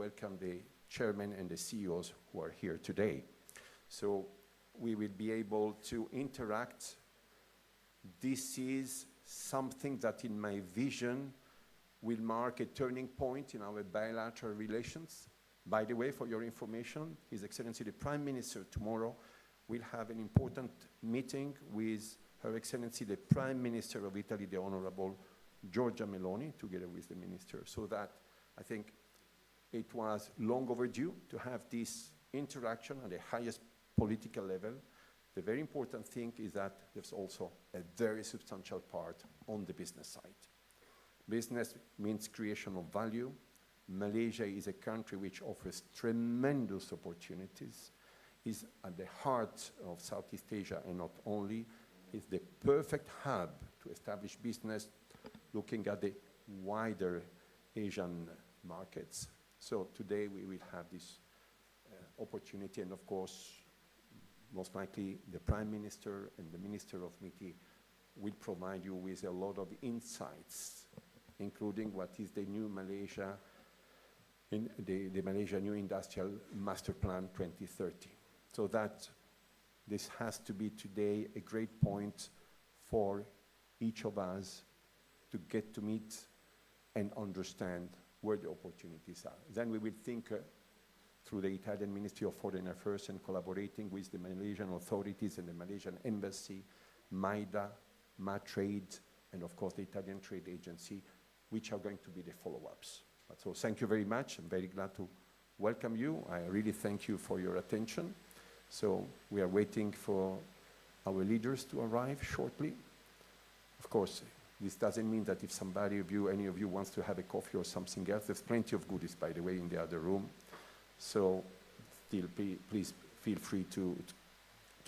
welcome the chairman and the CEOs who are here today. So we will be able to interact. This is something that in my vision will mark a turning point in our bilateral relations. By the way, for your information, His Excellency the Prime Minister tomorrow will have an important meeting with Her Excellency the Prime Minister of Italy, the Honorable Giorgia Meloni, together with the minister. So that I think it was long overdue to have this interaction at the highest political level. The very important thing is that there's also a very substantial part on the business side. Business means creation of value. Malaysia is a country which offers tremendous opportunities, is at the heart of Southeast Asia and not only, is the perfect hub to establish business looking at the wider Asian markets. So today we will have this opportunity, and of course, most likely the Prime Minister and the Minister of MITI will provide you with a lot of insights, including what is the new Malaysia, in the Malaysia New Industrial Master Plan 2030. So that this has to be today a great point for each of us to get to meet and understand where the opportunities are. Then we will think through the Italian Ministry of Foreign Affairs and collaborating with the Malaysian authorities and the Malaysian Embassy, MIDA, MATRADE, and of course the Italian Trade Agency, which are going to be the follow-ups. So thank you very much. I'm very glad to welcome you. I really thank you for your attention. So we are waiting for our leaders to arrive shortly. Of course, this doesn't mean that if somebody of you, any of you wants to have a coffee or something else, there's plenty of goodies, by the way, in the other room. So still, please feel free to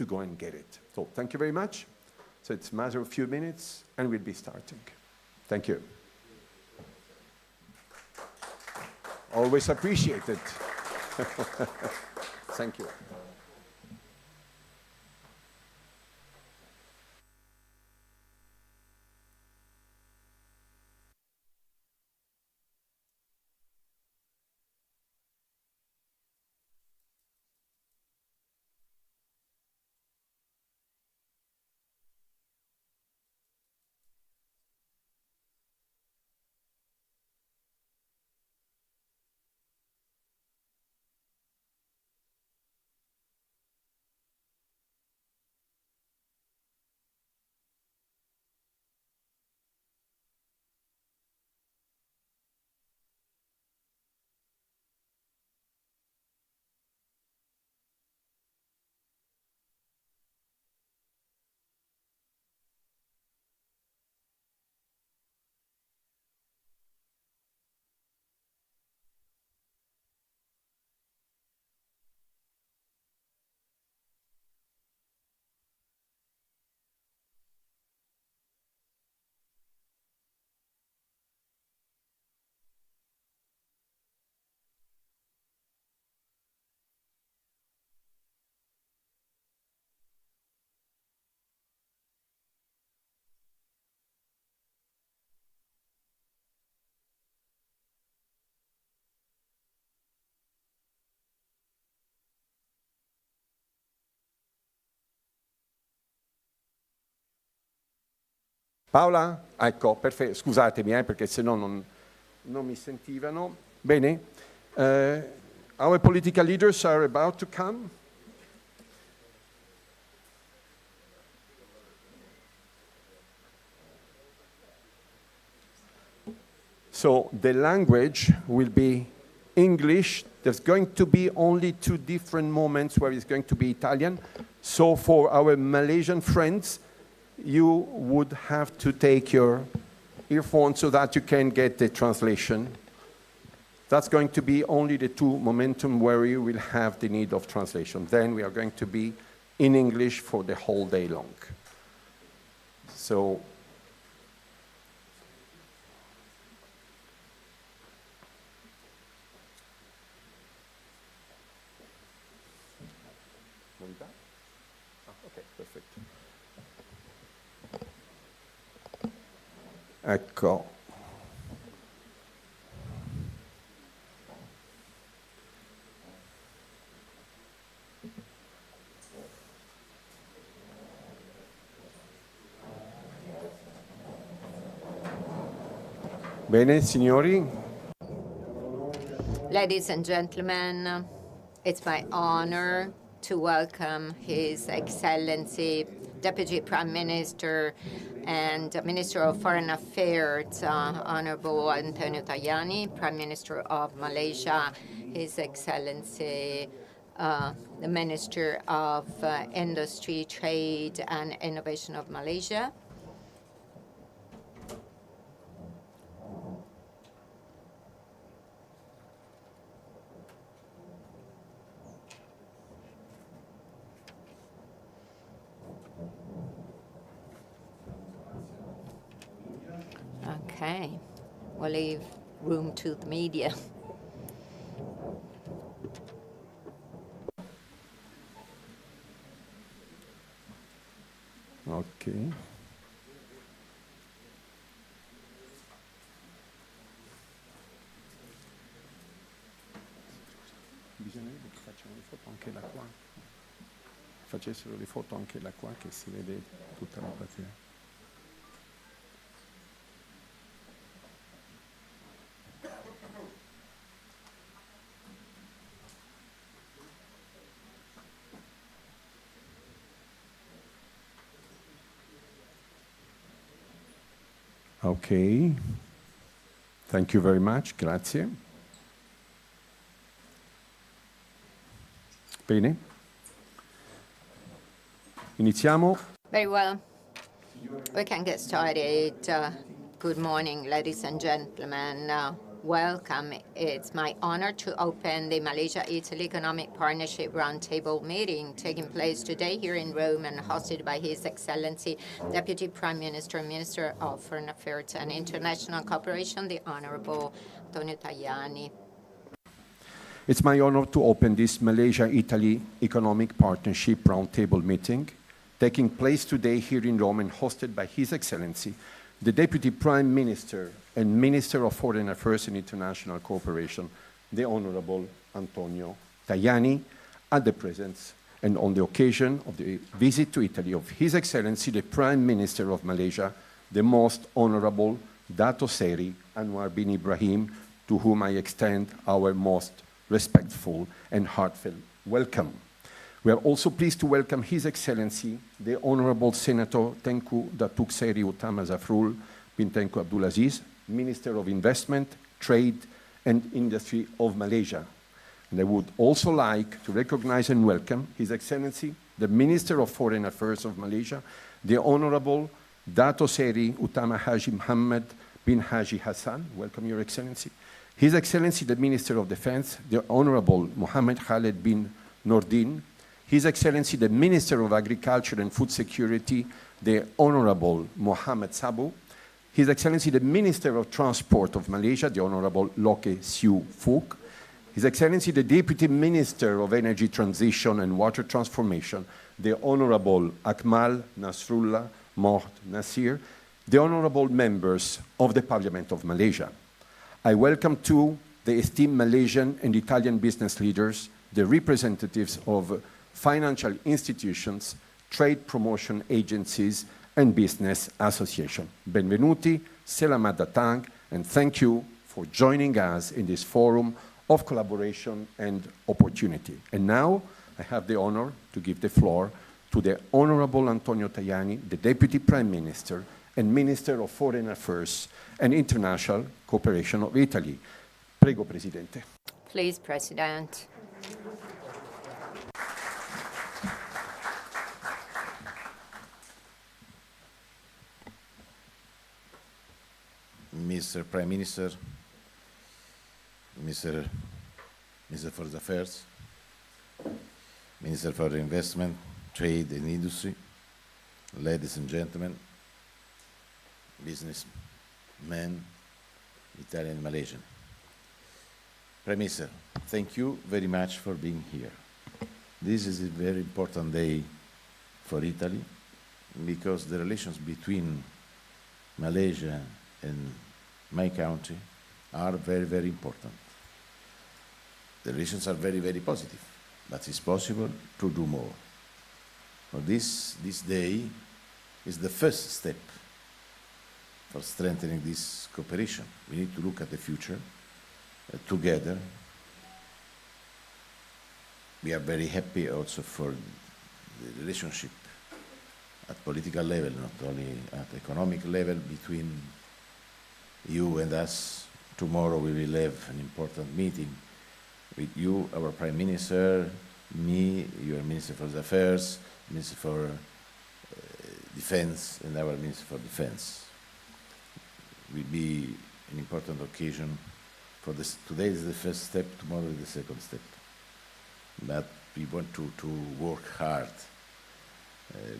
go and get it. So thank you very much. So it's a matter of a few minutes, and we'll be starting. Thank you. Always appreciated. Thank you. Paola? Ecco, perfetto, scusatemi perché se no non mi sentivano. Bene, our political leaders are about to come. So the language will be English. There's going to be only 2 different moments where it's going to be Italian. So for our Malaysian friends, you would have to take your earphones so that you can get the translation. That's going to be only the 2 momentum where you will have the need of translation. Then we are going to be in English for the whole day long. So okay, perfect. Ecco. Bene, signori. Ladies and gentlemen, it's my honor to welcome His Excellency Deputy Prime Minister and Minister of Foreign Affairs, Honorable Antonio Tajani, Prime Minister of Malaysia, His Excellency the Minister of Industry, Trade and Innovation of Malaysia, Okay, we'll leave room to the media. Okay. Bisognerebbe che facciano le foto anche da qua. Facessero le foto anche da qua che si vede tutta la platea. Okay, thank you very much, grazie. Bene. Iniziamo. Very well. We can get started. Good morning, ladies and gentlemen. Welcome. It's my honor to open the Malaysia-Italy Economic Partnership Roundtable meeting taking place today here in Rome and hosted by His Excellency Deputy Prime Minister and Minister of Foreign Affairs and International Cooperation, the Honorable Antonio Tajani. It's my honor to open this Malaysia-Italy Economic Partnership Roundtable meeting taking place today here in Rome and hosted by His Excellency the Deputy Prime Minister and Minister of Foreign Affairs and International Cooperation, the Honorable Antonio Tajani, at the presence and on the occasion of the visit to Italy of His Excellency the Prime Minister of Malaysia, the Most Honorable Dato Seri Anwar bin Ibrahim, to whom I extend our most respectful and heartfelt welcome. We are also pleased to welcome His Excellency the Honorable Senator Tengku Datuk Seri Utama Zafrul bin Tengku Abdul Aziz, Minister of Investment, Trade and Industry of Malaysia. And I would also like to recognize and welcome His Excellency the Minister of Foreign Affairs of Malaysia, the Honorable Dato Seri Utama Haji Muhammad bin Haji Hassan. Welcome, Your Excellency. His Excellency the Minister of Defense, the Honorable Muhammad Khaled bin Nordin, His Excellency the Minister of Agriculture and Food Security, the Honorable Muhammad Sabu, His Excellency the Minister of Transport of Malaysia, the Honorable Loke Siu Fook, His Excellency the Deputy Minister of Energy Transition and Water Transformation, the Honorable Akmal Nasrullah Mohd Nasir, the Honorable Members of the Parliament of Malaysia. I welcome too the esteemed Malaysian and Italian business leaders, the representatives of financial institutions, trade promotion agencies, and business associations. Benvenuti, selamat datang, and thank you for joining us in this forum of collaboration and opportunity. And now, I have the honor to give the floor to the Honorable Antonio Tajani, the Deputy Prime Minister and Minister of Foreign Affairs and International Cooperation of Italy. Prego, Presidente. Please, President. Mr. Prime Minister, Minister for the Affairs, Minister for Investment, Trade and Industry, ladies and gentlemen, businessmen, Italian and Malaysian. Prime Minister, thank you very much for being here. This is a very important day for Italy because the relations between Malaysia and my country are very, very important. The relations are very, very positive, but it's possible to do more. So this day is the first step for strengthening this cooperation. We need to look at the future together. We are very happy also for the relationship at political level, not only at economic level between you and us. Tomorrow we will have an important meeting with you, our Prime Minister, me, your Minister for the Affairs, Minister for Defense, and our Minister for Defense. It will be an important occasion for this. Today is the first step, tomorrow is the second step. But we want to work hard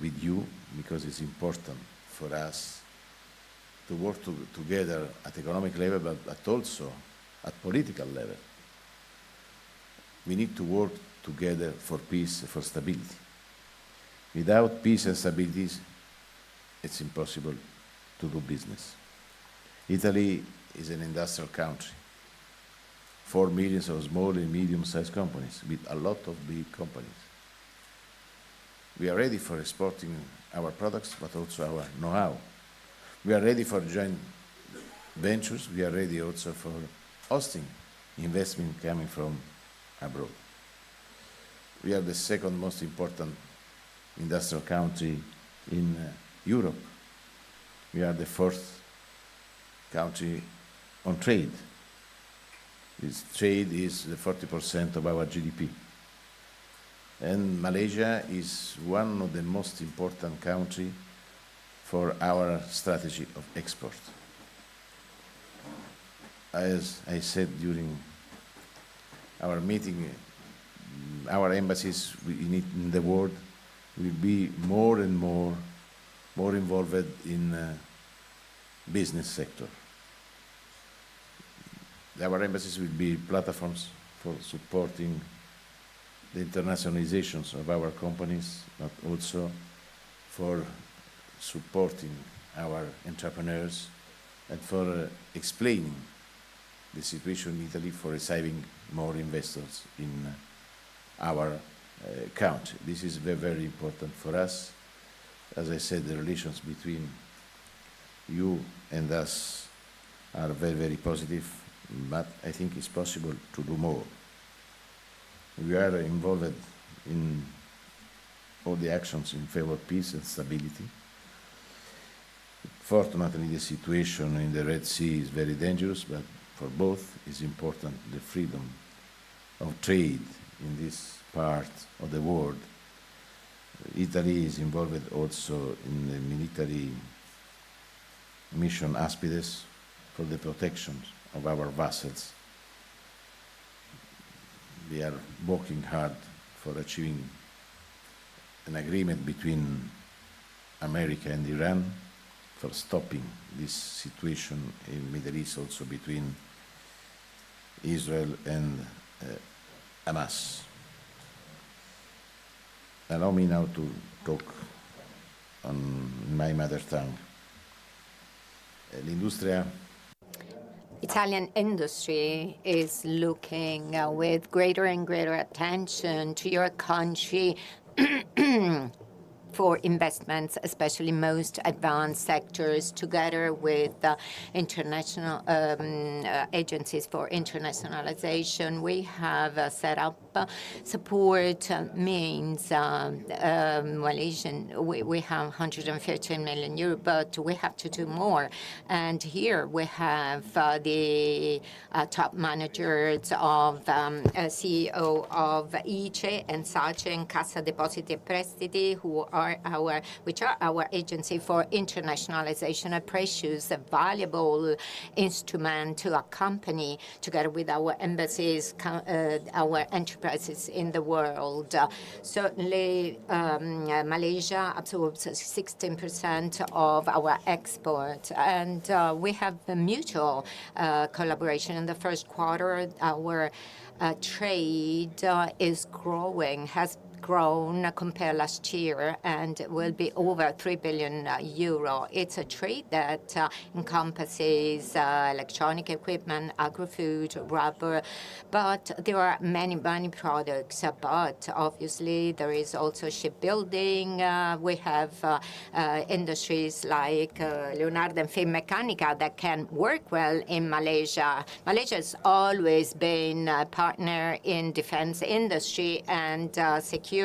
with you, because it's important for us to work together at economic level, but also at political level. We need to work together for peace, for stability. Without peace and stability, it's impossible to do business. Italy is an industrial country. 4 million of small and medium-sized companies, with a lot of big companies. We are ready for exporting our products, but also our know-how. We are ready for joint ventures. We are ready also for hosting investment coming from abroad. We are the second most important industrial country in Europe. We are the fourth country on trade. This trade is the 40% of our GDP. And Malaysia is one of the most important countries for our strategy of export. As I said during our meeting, our embassies in the world will be more and more involved in business sector. Our embassies will be platforms for supporting the internationalizations of our companies, but also for supporting our entrepreneurs and for explaining the situation in Italy, for receiving more investors in our country. This is very, very important for us. As I said, the relations between you and us are very, very positive, but I think it's possible to do more. We are involved in all the actions in favor of peace and stability. Fortunately, the situation in the Red Sea is very dangerous, but for both it's important the freedom of trade in this part of the world. Italy is involved also in the military mission Aspides for the protection of our vessels. We are working hard for achieving an agreement between America and Iran for stopping this situation in the Middle East, also between Israel and Hamas. Allow me now to talk on my mother tongue. L'industria Italian industry is looking with greater and greater attention to your country for investments, especially most advanced sectors, together with international agencies for internationalization. We have set up support means Malaysian. We have 115 million euros, but we have to do more. And here we have the top managers of CEO of ICE and SACE and Cassa Depositi e Prestiti, which are our agency for internationalization, a precious, a valuable instrument to accompany, together with our embassies, our enterprises in the world. Certainly, Malaysia absorbs 16% of our export, and we have a mutual collaboration. In the first quarter, our trade is growing, has grown compared last year, and will be over 3 billion euro. It's a trade that encompasses electronic equipment, agri-food, rubber, but there are many products. But obviously, there is also shipbuilding. We have industries like Leonardo and Finmeccanica that can work well in Malaysia. Malaysia has always been a partner in defense industry and security,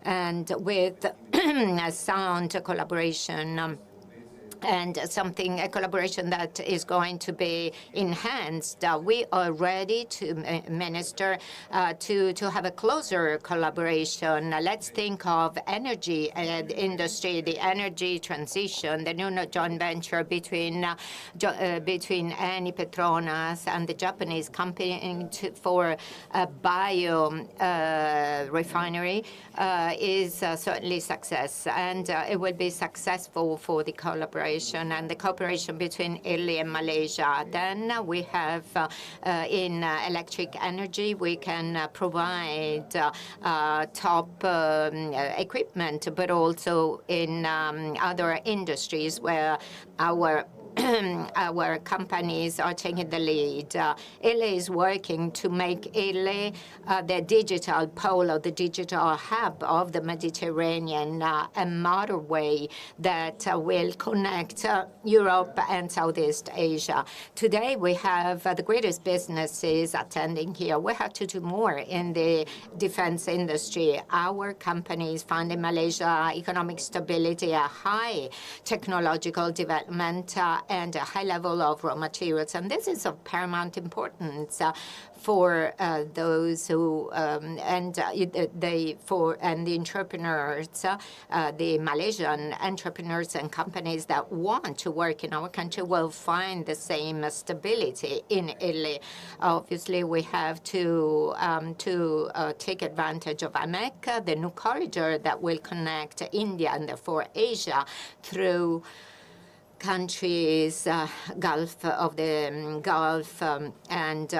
and with a sound collaboration and a collaboration that is going to be enhanced. We are ready to, Minister, to have a closer collaboration. Let's think of energy industry, the energy transition, the new joint venture between Eni, Petronas, and the Japanese company for a bio refinery is certainly success, and it will be successful for the collaboration and the cooperation between Italy and Malaysia. Then we have in electric energy, we can provide top equipment, but also in other industries where our companies are taking the lead. Italy is working to make Italy the digital pole, the digital hub of the Mediterranean, a motorway that will connect Europe and Southeast Asia. Today, we have the greatest businesses attending here. We have to do more in the defense industry. Our companies find in Malaysia economic stability, a high technological development, and a high level of raw materials. And this is of paramount importance for those who and the entrepreneurs, the Malaysian entrepreneurs and companies that want to work in our country will find the same stability in Italy. Obviously, we have to take advantage of AMEC, the new corridor that will connect India and therefore Asia through countries, Gulf and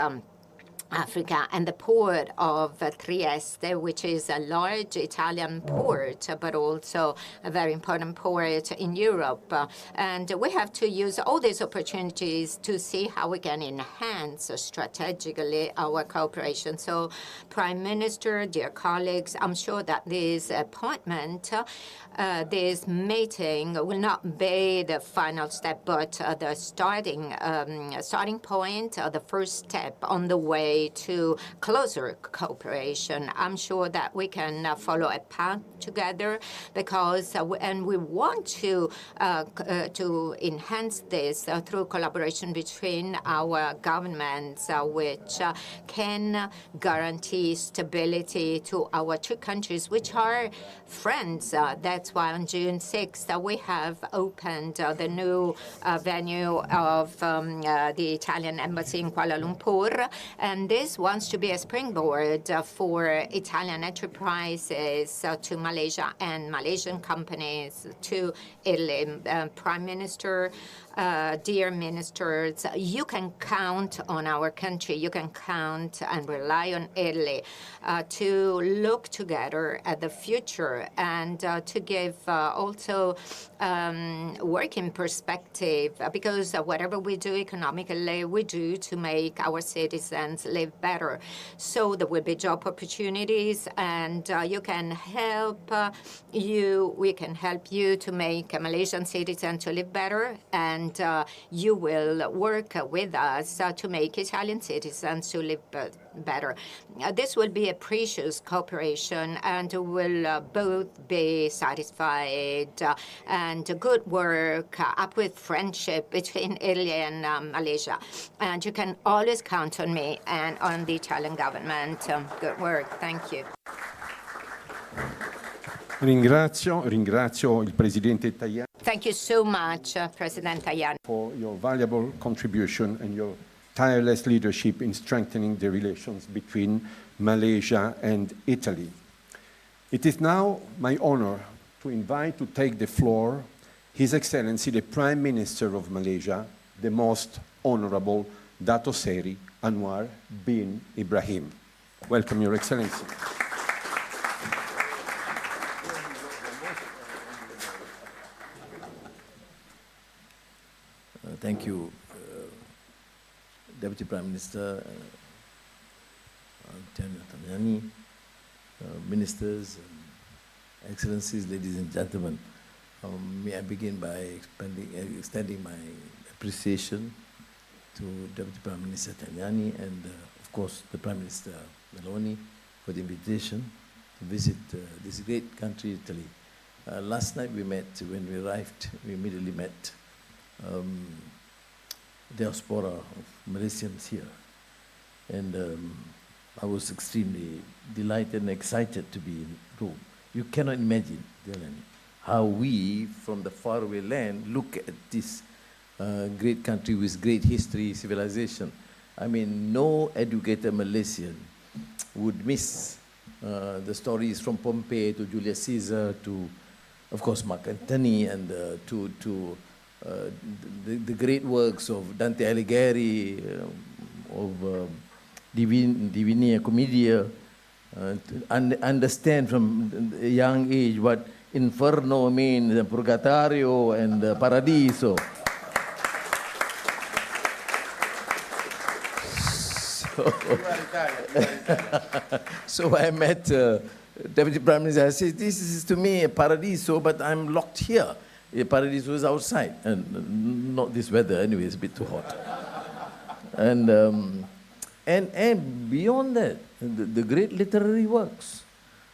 Africa, and the port of Trieste, which is a large Italian port, but also a very important port in Europe. And we have to use all these opportunities to see how we can enhance strategically our cooperation. So, Prime Minister, dear colleagues, I'm sure that this appointment, this meeting will not be the final step, but the starting point, the first step on the way to closer cooperation. I'm sure that we can follow a path together because, and we want to enhance this through collaboration between our governments, which can guarantee stability to our two countries, which are friends. That's why on June 6th, we have opened the new venue of the Italian Embassy in Kuala Lumpur, and this wants to be a springboard for Italian enterprises to Malaysia and Malaysian companies to Italy. Prime Minister, dear ministers, you can count on our country. You can count and rely on Italy to look together at the future and to give also working perspective, because whatever we do economically, we do to make our citizens live better. So there will be job opportunities, and we can help you to make a Malaysian citizen to live better, and you will work with us to make Italian citizens to live better. This will be a precious cooperation, and will both be satisfied, and good work up with friendship between Italy and Malaysia. And you can always count on me and on the Italian government. Good work. Thank you. Ringrazio il Presidente Tajani. Thank you so much, President Tajani, for your valuable contribution and your tireless leadership in strengthening the relations between Malaysia and Italy. It is now my honor to invite to take the floor His Excellency the Prime Minister of Malaysia, the Most Honorable Dato Seri Anwar bin Ibrahim. Welcome, Your Excellency. Thank you, Deputy Prime Minister, Tajani, ministers, excellencies, ladies and gentlemen. May I begin by extending my appreciation to Deputy Prime Minister Tajani and, of course, the Prime Minister Meloni for the invitation to visit this great country, Italy. Last night we met, when we arrived, we immediately met diaspora of Malaysians here. And I was extremely delighted and excited to be in Rome. You cannot imagine, Delani, how we, from the faraway land, look at this great country with great history, civilization. I mean, no educated Malaysian would miss the stories from Pompeii to Julius Caesar to, of course, Mark Antony, and to the great works of Dante Alighieri, of Divina Commedia, to understand from a young age what Inferno means, Purgatorio and Paradiso. So I met Deputy Prime Minister. I said, this is to me a Paradiso, but I'm locked here. A Paradiso is outside, and not this weather anyway, it's a bit too hot. And beyond that, the great literary works.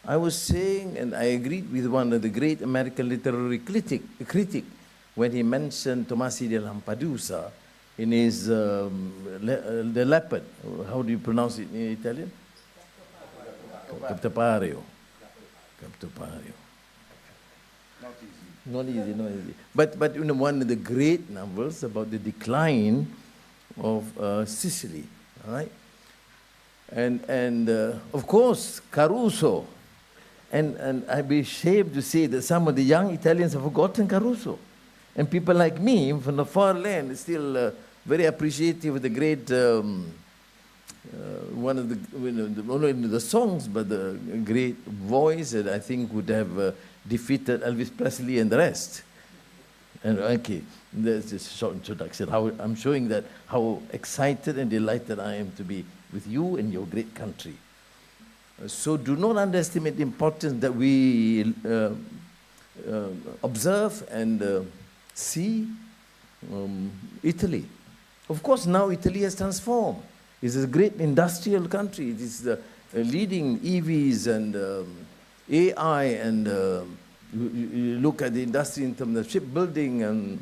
I was saying, and I agreed with one of the great American literary critic when he mentioned Tomasi de Lampedusa in his The Leopard. How do you pronounce it in Italian? Captopario. Captopario. Not easy, not easy. But you know, one of the great novels about the decline of Sicily, all right? And of course, Caruso. And I'd be ashamed to say that some of the young Italians have forgotten Caruso. And people like me from the far land are still very appreciative of the great, one of the, you know, not only the songs, but the great voice that I think would have defeated Elvis Presley and the rest. And okay, that's just a short introduction. How I'm showing that how excited and delighted I am to be with you and your great country. So do not underestimate the importance that we observe and see Italy. Of course, now Italy has transformed. It's a great industrial country. It is leading EVs and AI, and you look at the industry in terms of shipbuilding and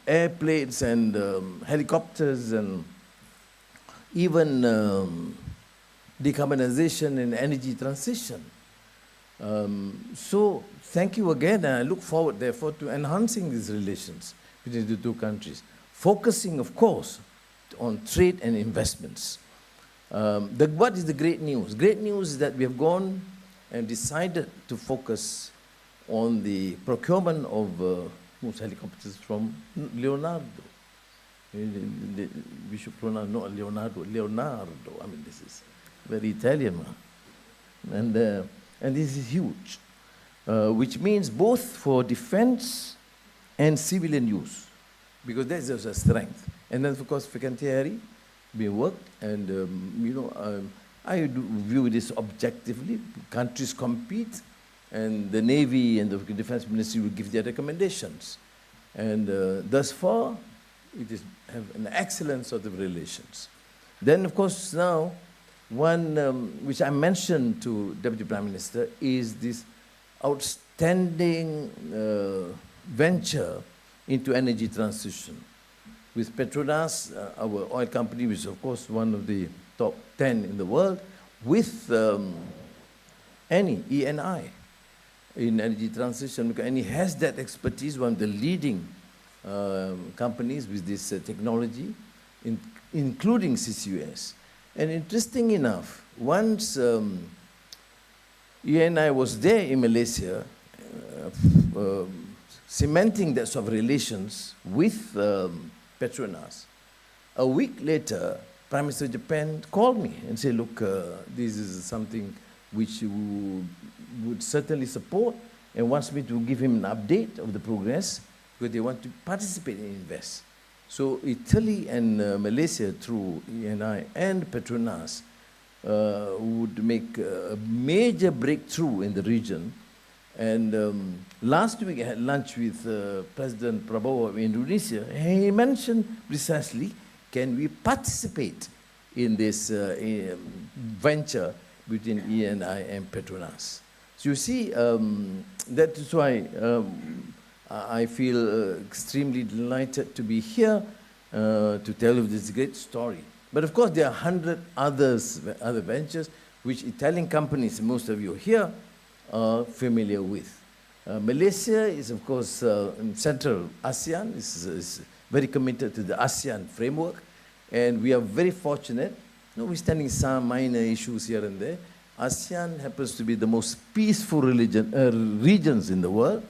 airplanes and helicopters, and even decarbonization and energy transition. So thank you again, and I look forward, therefore, to enhancing these relations between the two countries, focusing, of course, on trade and investments. What is the great news? Great news is that we have gone and decided to focus on the procurement of most helicopters from Leonardo. We should pronounce not Leonardo, Leonardo. I mean, this is very Italian, and this is huge, which means both for defense and civilian use, because that's just a strength. And then, of course, Fincantieri, we worked, and you know, I do view this objectively. Countries compete, and the Navy and the Defense Ministry will give their recommendations. And thus far, it is have an excellent sort of relations. Then, of course, now, one which I mentioned to Deputy Prime Minister is this outstanding venture into energy transition. With Petronas, our oil company, which is, of course, one of the top 10 in the world, with ENI, in energy transition, and he has that expertise, one of the leading companies with this technology, including CCUS. And interesting enough, once ENI was there in Malaysia, cementing that sort of relations with Petronas, A week later, Prime Minister of Japan called me and said, look, this is something which you would certainly support, and wants me to give him an update of the progress, because they want to participate and invest. So Italy and Malaysia, through ENI and Petronas, would make a major breakthrough in the region. And last week I had lunch with President Prabowo of Indonesia, and he mentioned precisely, can we participate in this venture between ENI and Petronas? So you see, that is why I feel extremely delighted to be here to tell you this great story. But of course, there are 100 other ventures which Italian companies, most of you here, are familiar with. Malaysia is, of course, in Central ASEAN, is very committed to the ASEAN framework, and we are very fortunate, notwithstanding some minor issues here and there. ASEAN happens to be the most peaceful regions in the world,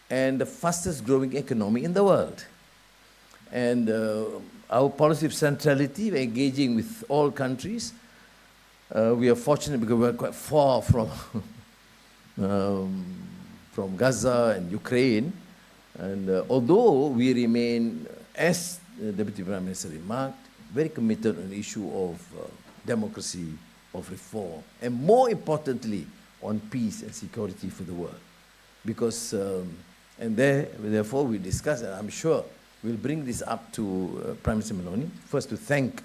and the fastest growing economy in the world. And our policy of centrality, we're engaging with all countries. We are fortunate because we're quite far from Gaza and Ukraine. And although we remain, as the Deputy Prime Minister remarked, very committed on the issue of democracy, of reform, and more importantly, on peace and security for the world. Because, therefore we discuss, and I'm sure we'll bring this up to Prime Minister Meloni, first to thank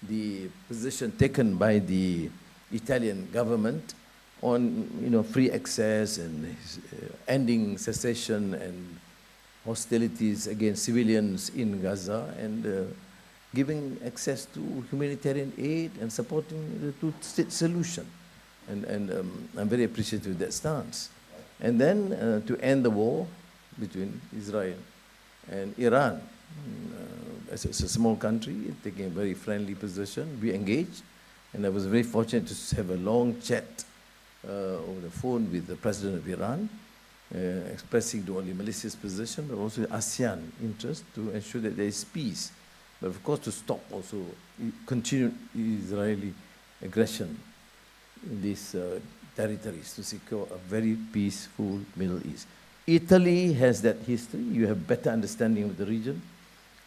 the position taken by the Italian government on free access and ending secession and hostilities against civilians in Gaza, and giving access to humanitarian aid and supporting the two-state solution. And I'm very appreciative of that stance. And then to end the war between Israel and Iran. As a small country, taking a very friendly position, we engaged. And I was very fortunate to have a long chat over the phone with the president of Iran, expressing not only Malaysia's position, but also ASEAN interest to ensure that there is peace. But of course, to stop also continued Israeli aggression in these territories, to secure a very peaceful Middle East. Italy has that history. You have better understanding of the region.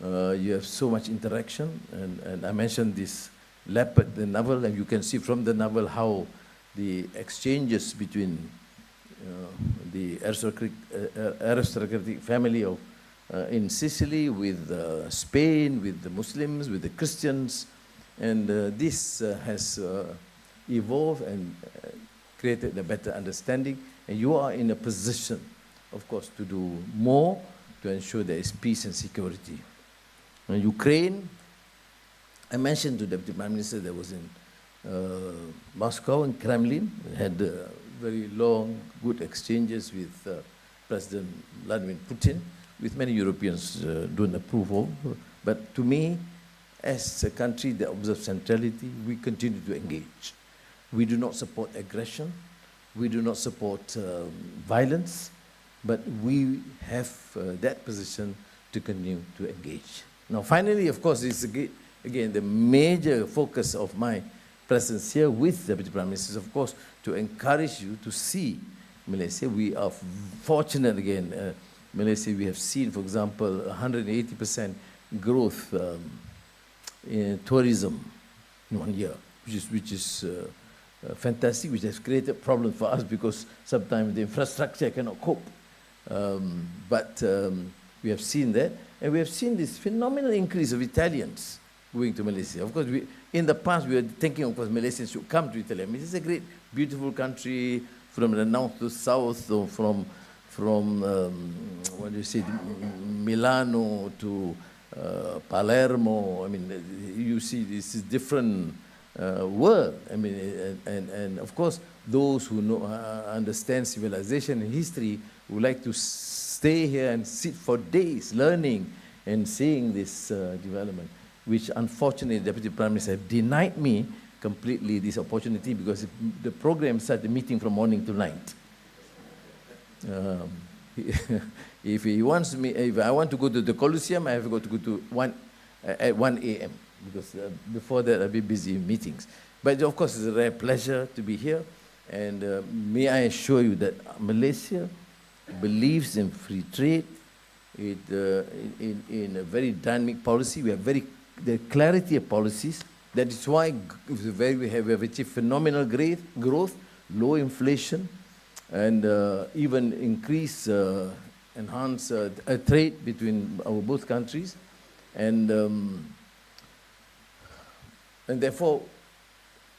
You have so much interaction. And I mentioned this leopard, the novel, and you can see from the novel how the exchanges between the aristocratic family of in Sicily, with Spain, with the Muslims, with the Christians, and this has evolved and created a better understanding. And you are in a position, of course, to do more to ensure there is peace and security. In Ukraine, I mentioned to Deputy Prime Minister that was in Moscow and Kremlin. We had very long, good exchanges with President Vladimir Putin, with many Europeans don't approve of. But to me, as a country that observes centrality, we continue to engage. We do not support aggression. We do not support violence. But we have that position to continue to engage. Now, finally, of course, it's again the major focus of my presence here with Deputy Prime Minister is, of course, to encourage you to see Malaysia. We are fortunate again. Malaysia, we have seen, for example, 180% growth in tourism in 1 year, which is fantastic, which has created problems for us because sometimes the infrastructure cannot cope. But we have seen that, and we have seen this phenomenal increase of Italians going to Malaysia. Of course, in the past, we were thinking, of course, Malaysians should come to Italy. I mean, it's a great, beautiful country from the north to south, or from what do you say, Milano to Palermo. I mean, you see this is different world. I mean, and of course, those who know, understand civilization and history would like to stay here and sit for days learning and seeing this development, which unfortunately the Deputy Prime Minister have denied me completely this opportunity, because the program started meeting from morning to night. If he wants me, if I want to go to the Colosseum, I have got to go to at 1 a.m. because before that I'll be busy in meetings. But of course, it's a rare pleasure to be here. And may I assure you that Malaysia believes in free trade, in a very dynamic policy. We have the clarity of policies. That is why we have achieved phenomenal growth, low inflation, and even enhance trade between our both countries. And therefore,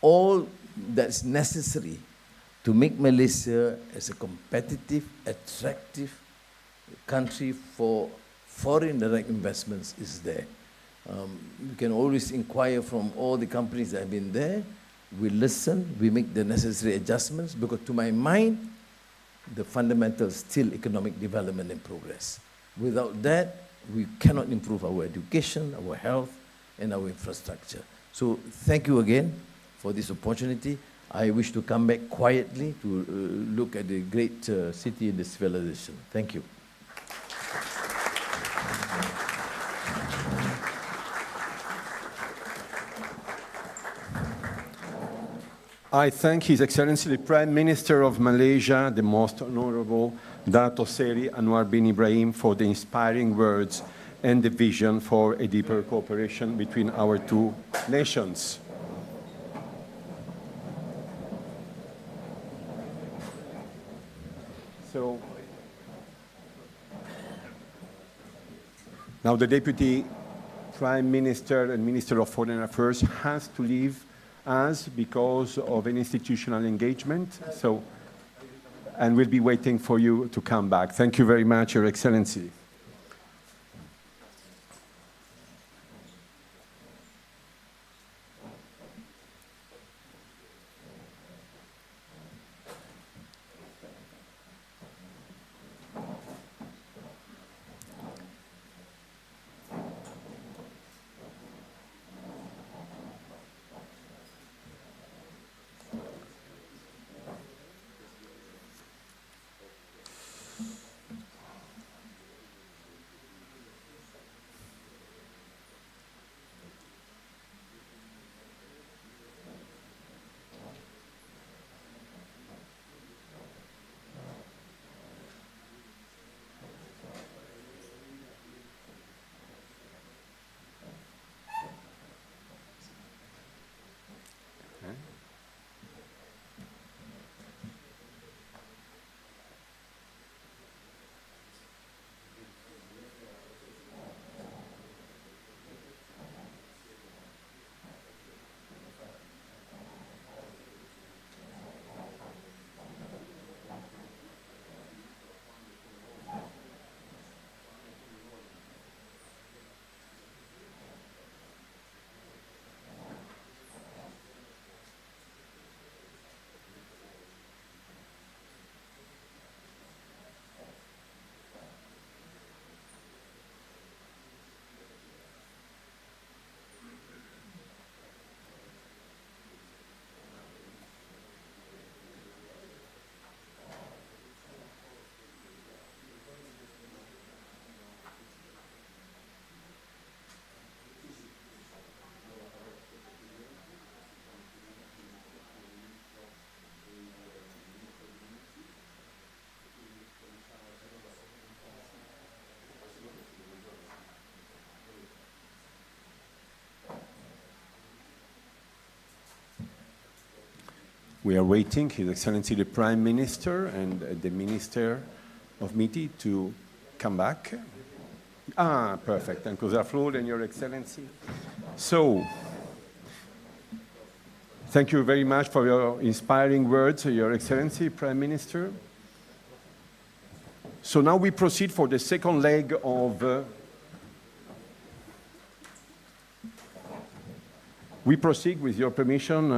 all that's necessary to make Malaysia as a competitive, attractive country for foreign direct investments is there. You can always inquire from all the companies that have been there. We listen, we make the necessary adjustments, because to my mind, the fundamental is still economic development and progress. Without that, we cannot improve our education, our health, and our infrastructure. So thank you again for this opportunity. I wish to come back quietly to look at the great city and the civilization. Thank you. I thank His Excellency the Prime Minister of Malaysia, the Most Honorable Dato Seri Anwar bin Ibrahim, for the inspiring words and the vision for a deeper cooperation between our two nations. So, now the Deputy Prime Minister and Minister of Foreign Affairs has to leave us because of an institutional engagement. So, and we'll be waiting for you to come back. Thank you very much, Your Excellency. We are waiting His Excellency the Prime Minister and the Minister of MITI to come back. Ah, perfect. Thank you, Zafrul and Your Excellency. So, thank you very much for your inspiring words, Your Excellency, Prime Minister. So now we proceed for the second leg of... we proceed with your permission,